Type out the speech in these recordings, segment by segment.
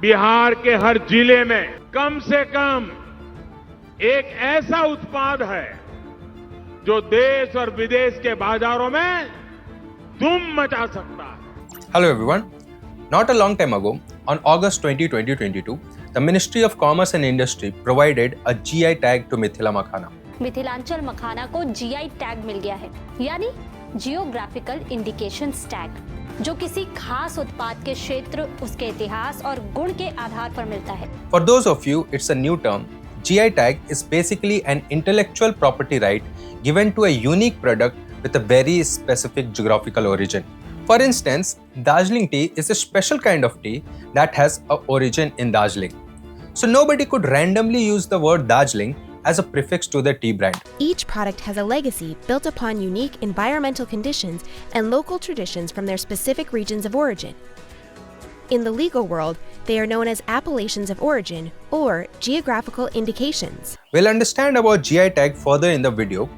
बिहार के हर जिले में कम से कम एक ऐसा उत्पाद है जो देश और विदेश के बाजारों में धूम मचा सकता है। Hello everyone. Not a long time ago, on August 20, 2022, the Ministry of Commerce and Industry provided a GI tag to Mithila Makhana. Mithilanchal मखाना को जीआई टैग मिल गया है, यानी जियोग्राफिकल इंडिकेशंस टैग, जो किसी खास उत्पाद के क्षेत्र, उसके इतिहास और गुण के आधार पर मिलता है। For those of you, it's a new term. GI tag is basically an intellectual property right given to a unique product with a very specific geographical origin. For instance, Darjeeling tea is a special kind of tea that has an origin in Darjeeling. So nobody could randomly use the word Darjeeling as a prefix to the tea brand. Each product has a legacy built upon unique environmental conditions and local traditions from their specific regions of origin. In the legal world, they are known as appellations of origin or geographical indications. We'll understand about GI tag further in the video,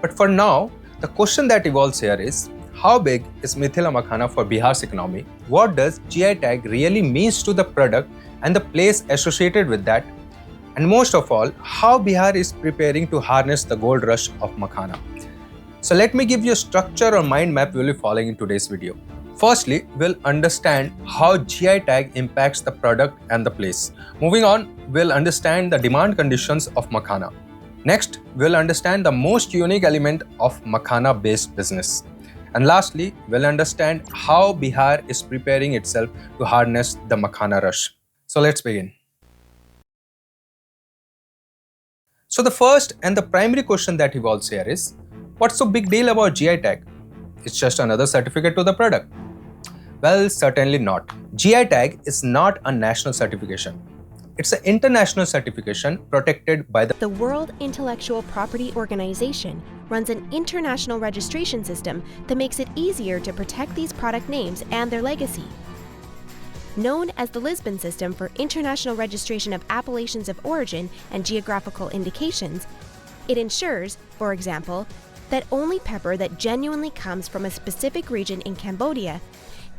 but for now, the question that evolves here is, how big is Mithila Makhana for Bihar's economy? What does GI tag really means to the product and the place associated with that? And most of all, how Bihar is preparing to harness the gold rush of Makhana. So let me give you a structure or mind map we'll be following in today's video. Firstly, we'll understand how GI tag impacts the product and the place. Moving on, we'll understand the demand conditions of Makhana. Next, we'll understand the most unique element of Makhana-based business. And lastly, we'll understand how Bihar is preparing itself to harness the Makhana rush. So let's begin. So the first and the primary question that evolves here is, what's so big deal about GI tag? It's just another certificate to the product. Well, certainly not. GI tag is not a national certification. It's an international certification protected by The World Intellectual Property Organization runs an international registration system that makes it easier to protect these product names and their legacy. Known as the Lisbon System for International Registration of Appellations of Origin and Geographical Indications, it ensures, for example, that only pepper that genuinely comes from a specific region in Cambodia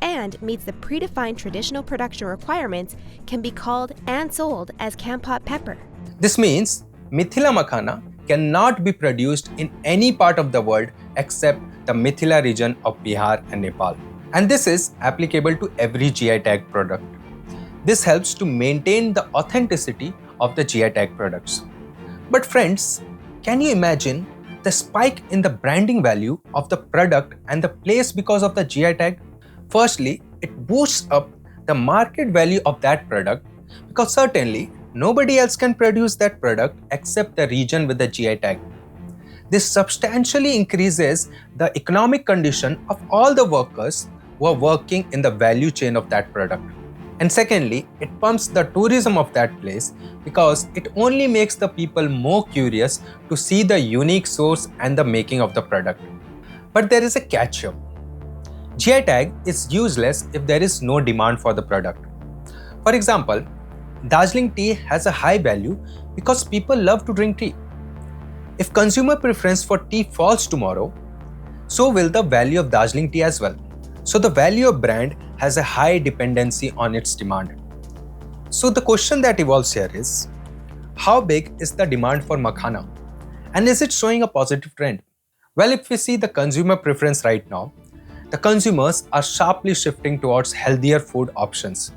and meets the predefined traditional production requirements can be called and sold as Kampot pepper. This means Mithila Makhana cannot be produced in any part of the world except the Mithila region of Bihar and Nepal. And this is applicable to every GI tag product. This helps to maintain the authenticity of the GI tag products. But friends, can you imagine the spike in the branding value of the product and the place because of the GI tag? Firstly, it boosts up the market value of that product because certainly nobody else can produce that product except the region with the GI tag. This substantially increases the economic condition of all the workers who are working in the value chain of that product. And secondly, it pumps the tourism of that place because it only makes the people more curious to see the unique source and the making of the product. But there is a catch here. GI tag is useless if there is no demand for the product. For example, Darjeeling tea has a high value because people love to drink tea. If consumer preference for tea falls tomorrow, so will the value of Darjeeling tea as well. So the value of brand has a high dependency on its demand. So the question that evolves here is, how big is the demand for Makhana? And is it showing a positive trend? Well, if we see the consumer preference right now, the consumers are sharply shifting towards healthier food options.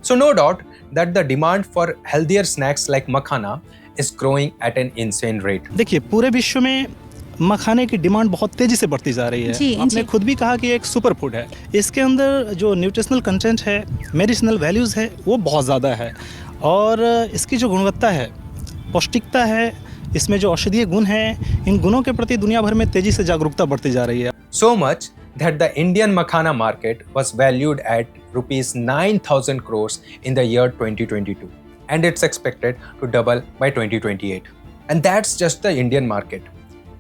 So no doubt that the demand for healthier snacks like Makhana is growing at an insane rate. देखिए, पूरे विश्व में मखाने की demand बहुत तेजी से बढ़ती जा रही है। आपने खुद भी कहा कि एक सुपर फूड है। इसके अंदर जो न्यूट्रिशनल कंटेंट है, मेडिसिनल वैल्यूज़ है, वो बहुत ज़्यादा है और इसकी जो गुणवत्ता है, पौष्टिकता है, इसमें जो औषधीय गुण हैं, इन गुणों के प्रति दुनिया भर में तेजी से जागरूकता बढ़ती जा रही है। So much that the Indian Makhana market was valued at rupees 9,000 crores in the year 2022 and it's expected to double by 2028. And that's just the Indian market.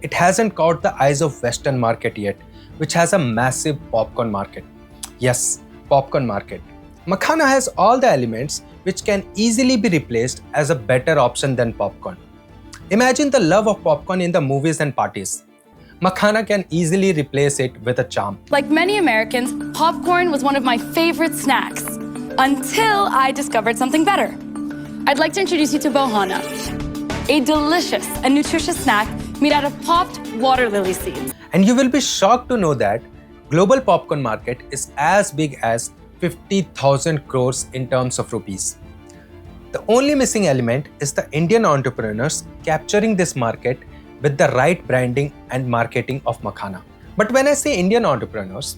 It hasn't caught the eyes of Western market yet, which has a massive popcorn market. Yes, popcorn market. Makhana has all the elements which can easily be replaced as a better option than popcorn. Imagine the love of popcorn in the movies and parties. Makhana can easily replace it with a charm. Like many Americans, popcorn was one of my favorite snacks. Until I discovered something better. I'd like to introduce you to buhana, a delicious and nutritious snack made out of popped water lily seeds. And you will be shocked to know that global popcorn market is as big as 50,000 crores in terms of rupees. The only missing element is the Indian entrepreneurs capturing this market with the right branding and marketing of Makhana. But when I say Indian entrepreneurs,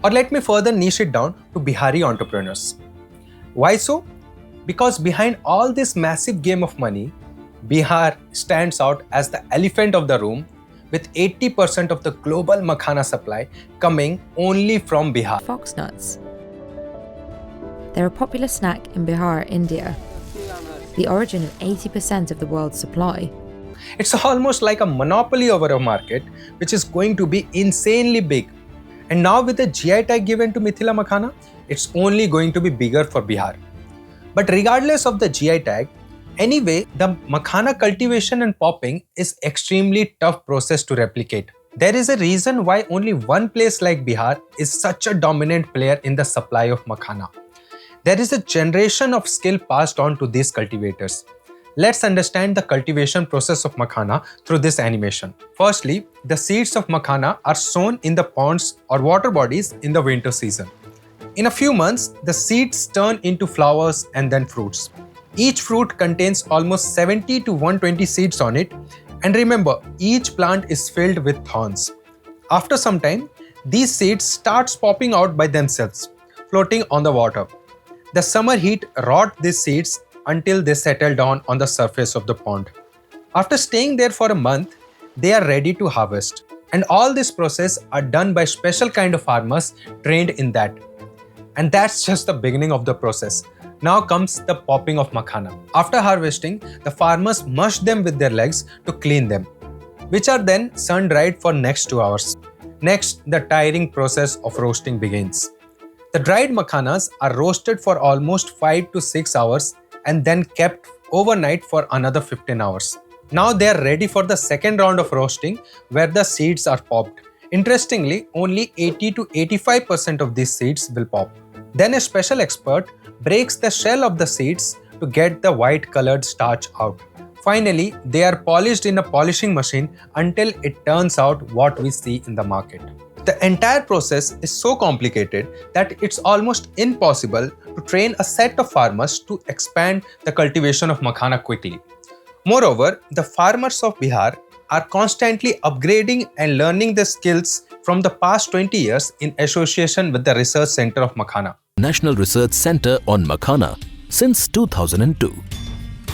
or let me further niche it down to Bihari entrepreneurs. Why so? Because behind all this massive game of money, Bihar stands out as the elephant of the room, with 80% of the global Makhana supply coming only from Bihar. Foxnuts. They're a popular snack in Bihar, India, the origin of 80% of the world's supply. It's almost like a monopoly over a market which is going to be insanely big. And now with the GI tag given to Mithila Makhana, it's only going to be bigger for Bihar. But regardless of the GI tag, anyway, the Makhana cultivation and popping is extremely tough process to replicate. There is a reason why only one place like Bihar is such a dominant player in the supply of Makhana. There is a generation of skill passed on to these cultivators. Let's understand the cultivation process of Makhana through this animation. Firstly, the seeds of Makhana are sown in the ponds or water bodies in the winter season. In a few months, the seeds turn into flowers and then fruits. Each fruit contains almost 70 to 120 seeds on it, and remember, each plant is filled with thorns. After some time, these seeds start popping out by themselves, floating on the water. The summer heat rot these seeds until they settle down on the surface of the pond. After staying there for a month, they are ready to harvest. And all this process are done by special kind of farmers trained in that. And that's just the beginning of the process. Now comes the popping of Makhana. After harvesting, the farmers mush them with their legs to clean them, which are then sun-dried for next 2 hours. Next, the tiring process of roasting begins. The dried Makhanas are roasted for almost 5 to 6 hours and then kept overnight for another 15 hours. Now they are ready for the second round of roasting where the seeds are popped. Interestingly, only 80 to 85% of these seeds will pop. Then a special expert breaks the shell of the seeds to get the white colored starch out. Finally, they are polished in a polishing machine until it turns out what we see in the market. The entire process is so complicated that it's almost impossible to train a set of farmers to expand the cultivation of Makhana quickly. Moreover, the farmers of Bihar are constantly upgrading and learning the skills from the past 20 years in association with the Research Center of Makhana. National Research Center on Makhana since 2002.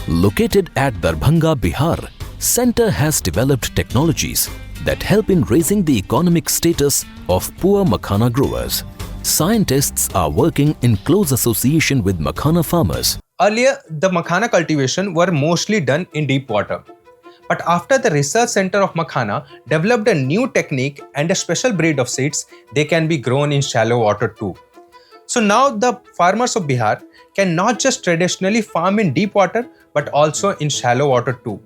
Located at Darbhanga, Bihar, Center has developed technologies that help in raising the economic status of poor Makhana growers. Scientists are working in close association with Makhana farmers. Earlier, the Makhana cultivation were mostly done in deep water. But after the Research Center of Makhana developed a new technique and a special breed of seeds, they can be grown in shallow water too. So now the farmers of Bihar can not just traditionally farm in deep water, but also in shallow water too.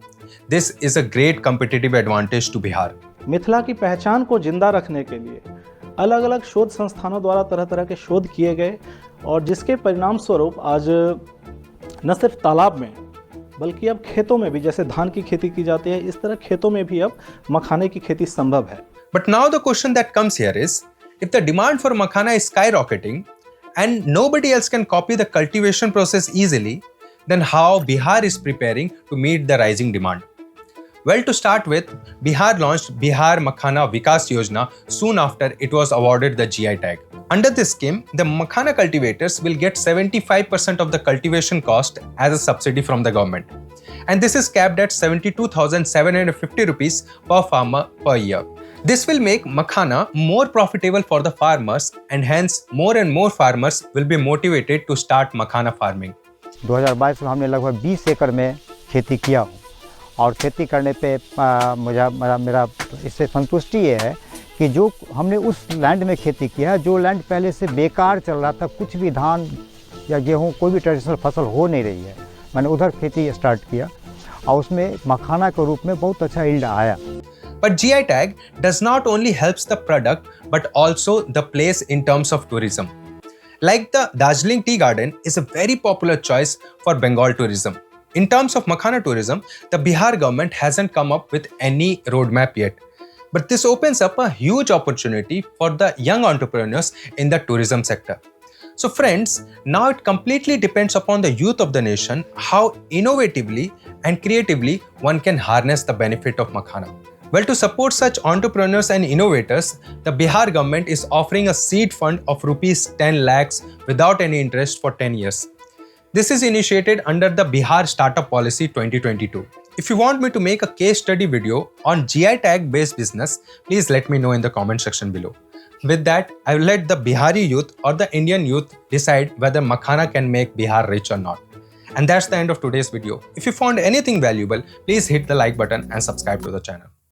This is a great competitive advantage to Bihar. Mithila की पहचान को जिंदा रखने के लिए अलग अलग शोध संस्थानों द्वारा तरह तरह के शोध किए गए और जिसके परिणाम स्वरूप आज न सिर्फ तालाब में बल्कि अब खेतों में भी जैसे धान की खेती की जाती है इस तरह खेतों में भी अब मखाने की खेती संभव है. But now the question that comes here is, if the demand for Makhana is skyrocketing and nobody else can copy the cultivation process easily, then how Bihar is preparing to meet the rising demand? Well, to start with, Bihar launched Bihar Makhana Vikas Yojana soon after it was awarded the GI tag. Under this scheme, the Makhana cultivators will get 75% of the cultivation cost as a subsidy from the government. And this is capped at 72,750 rupees per farmer per year. This will make Makhana more profitable for the farmers and hence more and more farmers will be motivated to start Makhana farming. 2022 में हमने लगभग 20 एकड़ में खेती किया हूँ और खेती करने पे मेरा इससे संतुष्टि ये है कि जो हमने उस लैंड में खेती किया है जो लैंड पहले से बेकार चल रहा था, कुछ भी धान या गेहूँ कोई भी ट्रेडिशनल फसल हो नहीं रही है, मैंने उधर खेती स्टार्ट किया और उसमें मखाना के रूप में बहुत अच्छा यील्ड आया. But GI tag does not only helps the product but also the place in terms of tourism. like the Darjeeling Tea Garden, is a very popular choice for Bengal tourism. In terms of Makhana tourism, the Bihar government hasn't come up with any roadmap yet. But this opens up a huge opportunity for the young entrepreneurs in the tourism sector. So friends, now it completely depends upon the youth of the nation how innovatively and creatively one can harness the benefit of Makhana. Well, to support such entrepreneurs and innovators, the Bihar government is offering a seed fund of rupees 10 lakhs without any interest for 10 years. This is initiated under the Bihar Startup Policy 2022. If you want me to make a case study video on GI tag based business, please let me know in the comment section below. With that, I will let the Bihari youth or the Indian youth decide whether Makhana can make Bihar rich or not. And that's the end of today's video. If you found anything valuable, please hit the like button and subscribe to the channel.